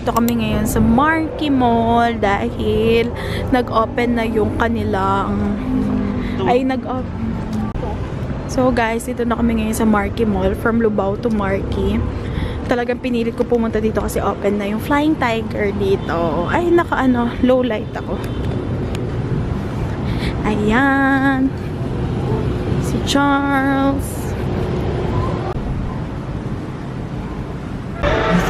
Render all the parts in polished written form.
nandito kami ngayon sa Marquee Mall dahil nag-open na yung kanilang So guys, dito na kami ngayon sa Marquee Mall from Lubao to Marquee. Talagang pinilit ko pumunta dito kasi open na yung Flying Tiger dito. Ay, low light ako. Ayan. Si Charles.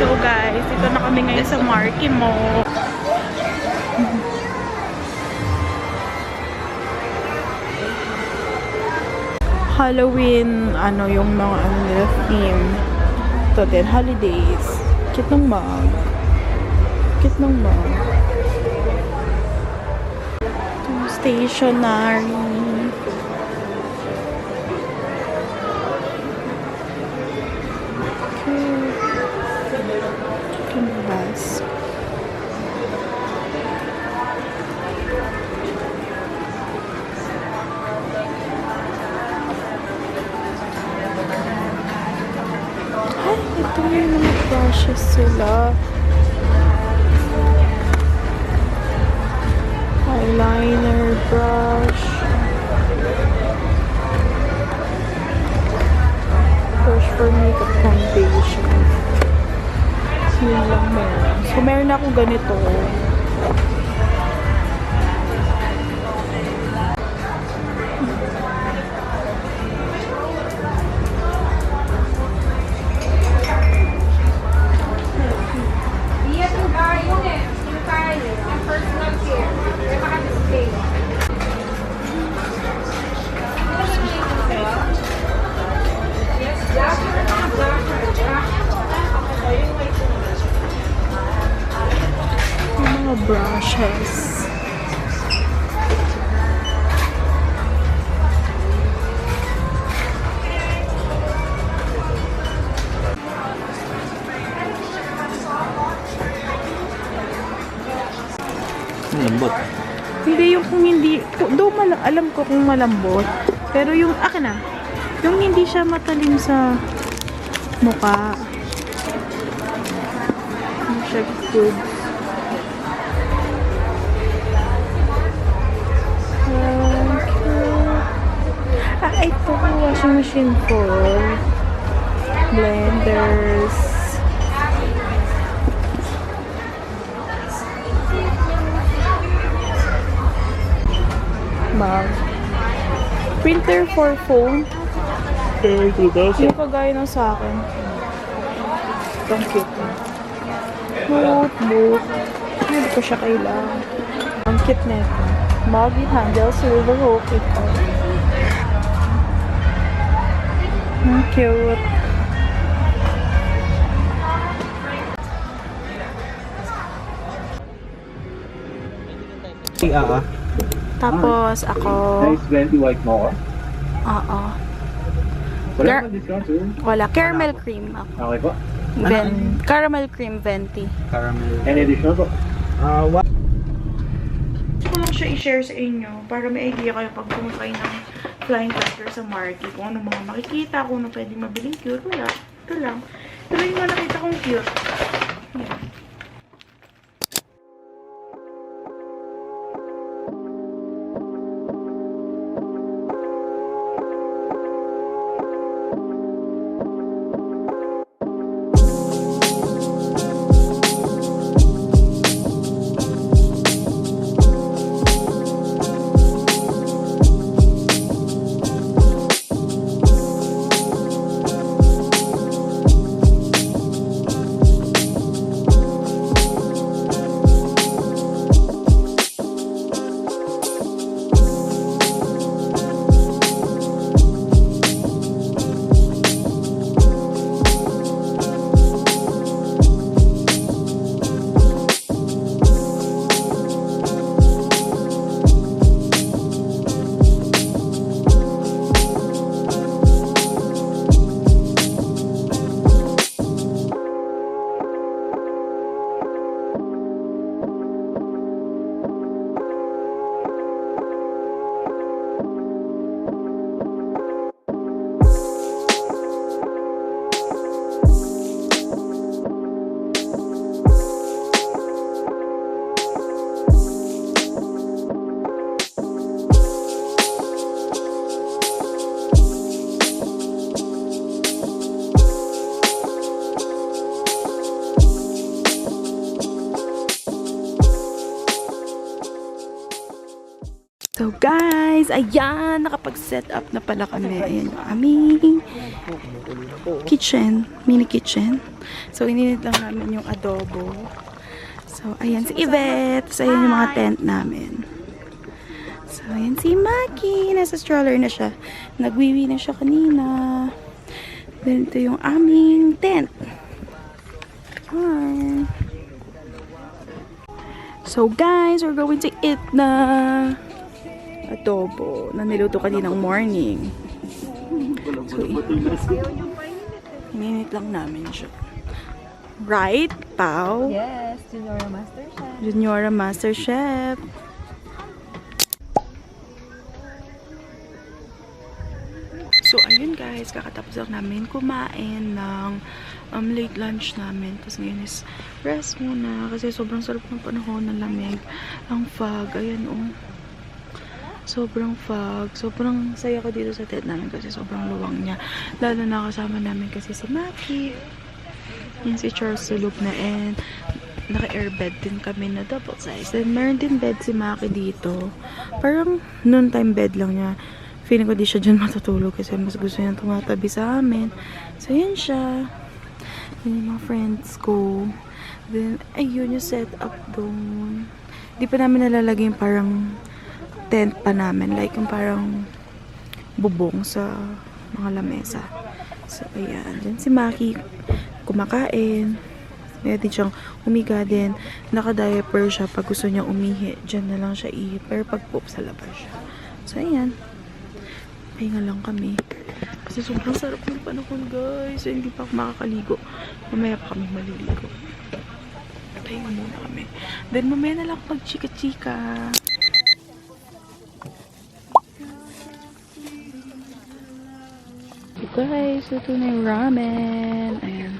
So guys, dito na kami ngayon sa Marquee Mall. Halloween, yung mga nila theme. Ito din, holidays. Cute ng mug. Cute ng mug. Ito, stationery. Canvas. Ay, ito yung mga brushes sila. Eyeliner brush. Brush for makeup foundation. Yun lang meron. So, meron akong ganito. Brushes. Malambot. Hindi yung kung hindi, alam ko kung malambot. Pero yung, yung hindi siya matalim sa mukha. Hindi siya good. Ito, washing machine full. Blenders. Mug. Printer for phone. Yung kagaya ng sa akin. Itong cute. Notebook. Hindi ko siya kailangan. Ang cute na ito. Mug with handle, silver hook. Ito. Cute. Tapos ako. Nice 20 white mocha. Oo. Wala pa discount sir? Wala. Caramel cream ako. Okay po. Caramel cream venti. Caramel. Any additional po? What? Gusto ko lang siya i-share sa inyo para may idea kayo pag pumunta kayo ng Flying Tiger sa Marquee. Kung ano mga makikita, kung ano pwedeng mabiling cute. Wala. Ito lang. Ito lang yung mga nakita kong cute. Yan. So guys, ayan, nakapag-set up na pala kami. Ayan yung aming kitchen, mini kitchen. So ininit lang namin yung adobo. So ayan si Yvette. So ayan yung mga tent namin. So ayan si Maki, nasa stroller na siya. Nagwiwi na siya kanina. Then ito yung aming tent. Hi. So guys, we're going to eat na adobo na niluto kaninang morning. So, ininit lang namin siya. Right, Pao? Yes, Juniora Master Chef. Juniora Master Chef. So, ayun guys, kakatapos lang namin kumain ng late lunch namin. Tapos ngayon is rest muna kasi sobrang sarap ng panahon, ng lamig. Ang fog, ayan oh. Sobrang fog. Sobrang saya ko dito sa tent namin kasi sobrang luwang niya. Lalo na kasama namin kasi si Maki. Yan si Charles Sulub na and naka-airbed din kami na double size. Then meron din bed si Maki dito. Parang noon time bed lang niya. Feeling ko di siya dyan matutulog kasi mas gusto niya tumatabi sa amin. So yan siya. Yan yung mga friends ko. Then ayun yung setup doon. Di pa namin nalalagay yung parang tent pa namin. Like yung parang bubong sa mga lamesa. So, ayan. Diyan si Maki kumakain. Pwede siyang umiga din. Naka-diaper siya. Pag gusto niya umihi, dyan na lang siya ihi. Pero pag poop, sa labas siya. So, ayan. Pahinga lang kami. Kasi sobrang sarap ng panahon, guys. So, hindi pa ako makakaligo. Mamaya pa kami maliligo. Pahinga muna kami. Then, mamaya na lang pag-chika-chika. Guys, ito na yung ramen. Ayan.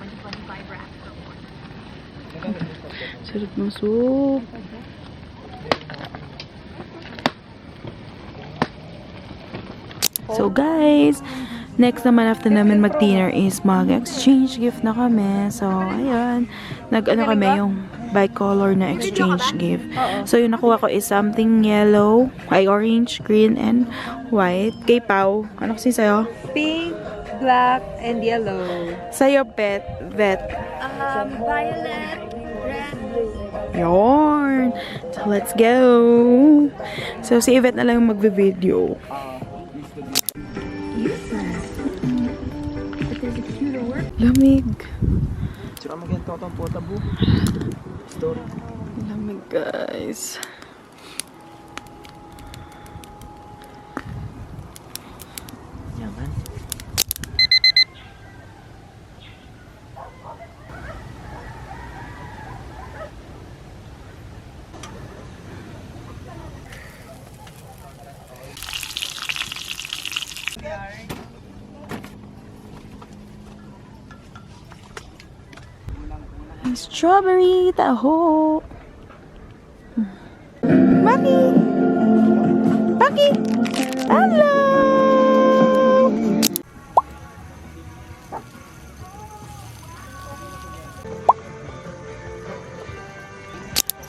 Sarap ng soup. So guys, next naman after namin mag-dinner is mag-exchange gift na kami. So, ayan. Nag-ano kami yung bicolor na exchange gift. So, yung nakuha ko is something yellow, orange, green, and white. Kay Pao, ano kasi sa'yo? Pink, black, and yellow. Sa'yo, Vet. Violet, red, blue. Yorn. So, let's go. So, si Yvette na lang yung magbe-video. Lamig. Sira magento itong potabo. Story. Lamig, guys. Yaman. Strawberry taho. Maki! Maki! Hello!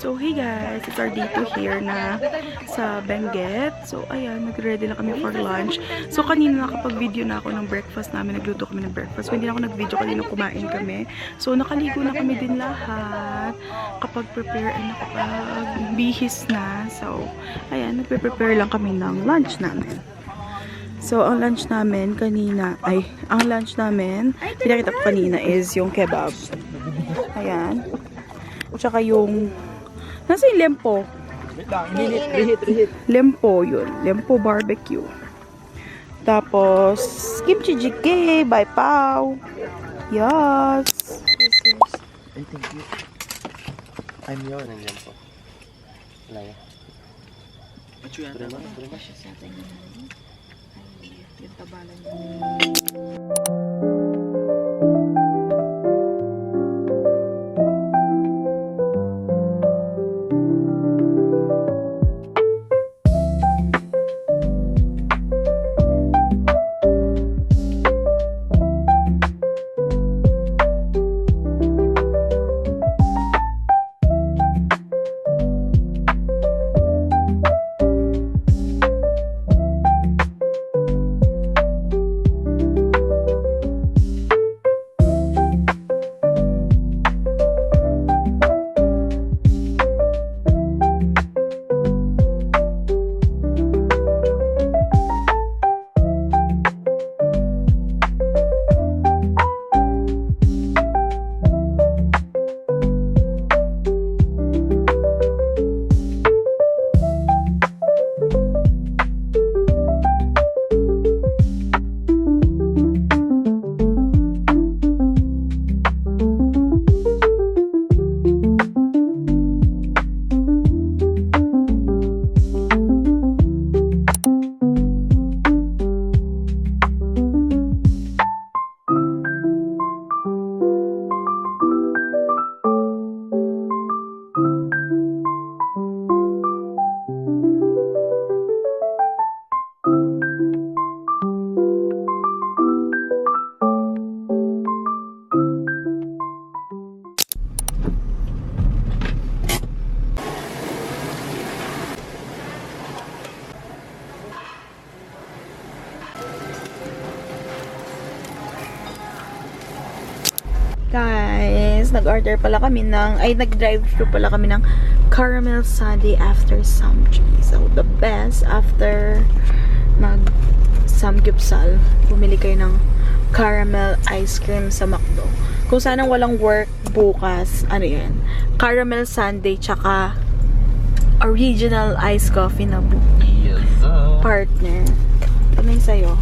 So, hey guys, it's our day 2 here na sa Benguet. So, ayan, nag-ready na kami for lunch. So, kanina nakapag-video na ako ng breakfast namin. Nagluto kami ng breakfast. So, hindi na ako nag-video kanina kumain kami. So, nakaligo na kami din lahat. Kapag-prepare and nakapag-bihis na. So, ayan, nagpe-prepare lang kami ng lunch namin. So, ang lunch namin kanina, pinakita ko kanina is yung kebab. Ayan. Tsaka yung nasa yung lempo? Reheat. Lempo yun. Lempo barbecue. Tapos, kimchi jjigae by Pao. Yes. Ay, thank you. I'm your nandiyan po. Laya. Machu yan. Brema. Yung tabalan niya. guys, nag-order pala kami nag-drive-thru pala kami ng caramel sundae after samgyeop. So, the best after samgyeopsal, bumili kayo ng caramel ice cream sa McDo. Kung sanang walang work bukas, ano yan, caramel sundae tsaka original iced coffee na partner. Ito na yung sa'yo.